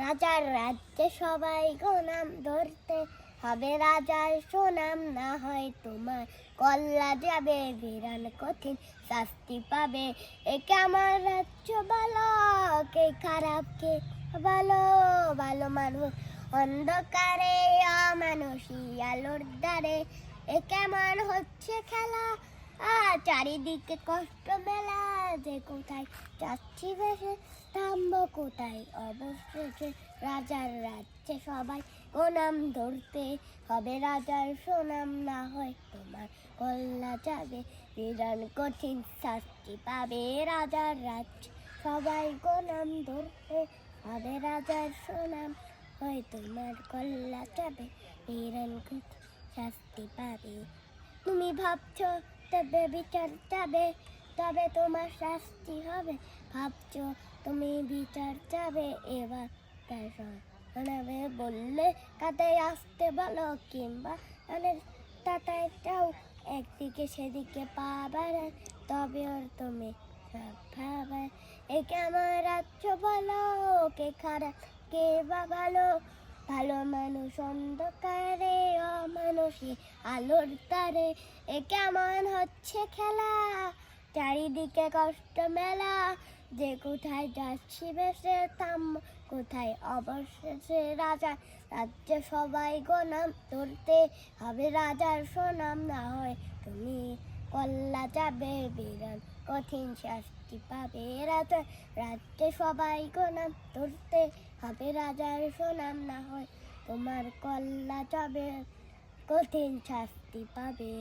রাজার রাজ্যে সবাই গোনাম ধরতে হবে, রাজার সুনাম না হয় তোমার কল্লা যাবে, বিরান কঠিন শাস্তি পাবে। একে আমার রাজ্য বলো, কে খারাপ কে ভালো, ভালো মানুষ অন্ধকারে, অমানুষী আলোর দ্বারে। এ কেমন হচ্ছে খেলা, চারিদিকে কষ্ট মেলা, যে কোথায় যাচ্ছি ভেসে থামবো কোথায় অবশেষে। রাজার রাজ্যে সবাই গোনাম ধরতে হবে, রাজার সুনাম না হয় তোমার কল্লা যাবে, বিরান কঠিন শাস্তি পাবে। রাজার রাজ্যে সবাই গোনাম ধরতে হবে, রাজার সুনাম হয় তোমার কল্লা যাবে, বিরান কঠিন শাস্তি পাবে। তুমি ভাবছো তবে বিচার যাবে, তবে তোমার শাস্তি হবে। ভাবছো তুমি বিচার যাবে, এবার তাই শোনাবে বললে কাতায় আসতে বলো, কিংবা তাতায় যাও একদিকে সেদিকে পা বাড়ায়, তবে ওর তুমি সব ভাবে। একে আমার রাজ্য বলো, কে খারাপ কে বা ভালো, ভালো মানুষ অন্ধকারে, অমানুষী আলোর তারে। এ কেমন হচ্ছে খেলা, চারিদিকে কষ্ট মেলা, যে কোথায় যাচ্ছি ভেসে থাম কোথায় অবশেষে। রাজার রাজ্যে সবাই গোনাম ধরতে হবে, রাজার সুনাম না হয় তুমি কল্লা যাবে, বিরান কঠিন শাস্তি পাবে। রাজার রাজ্যে সবাই গোনাম ধরতে হবে, রাজার সুনাম না হয় তোমার কল্লা যাবে, কঠিন শাস্তি পাবে।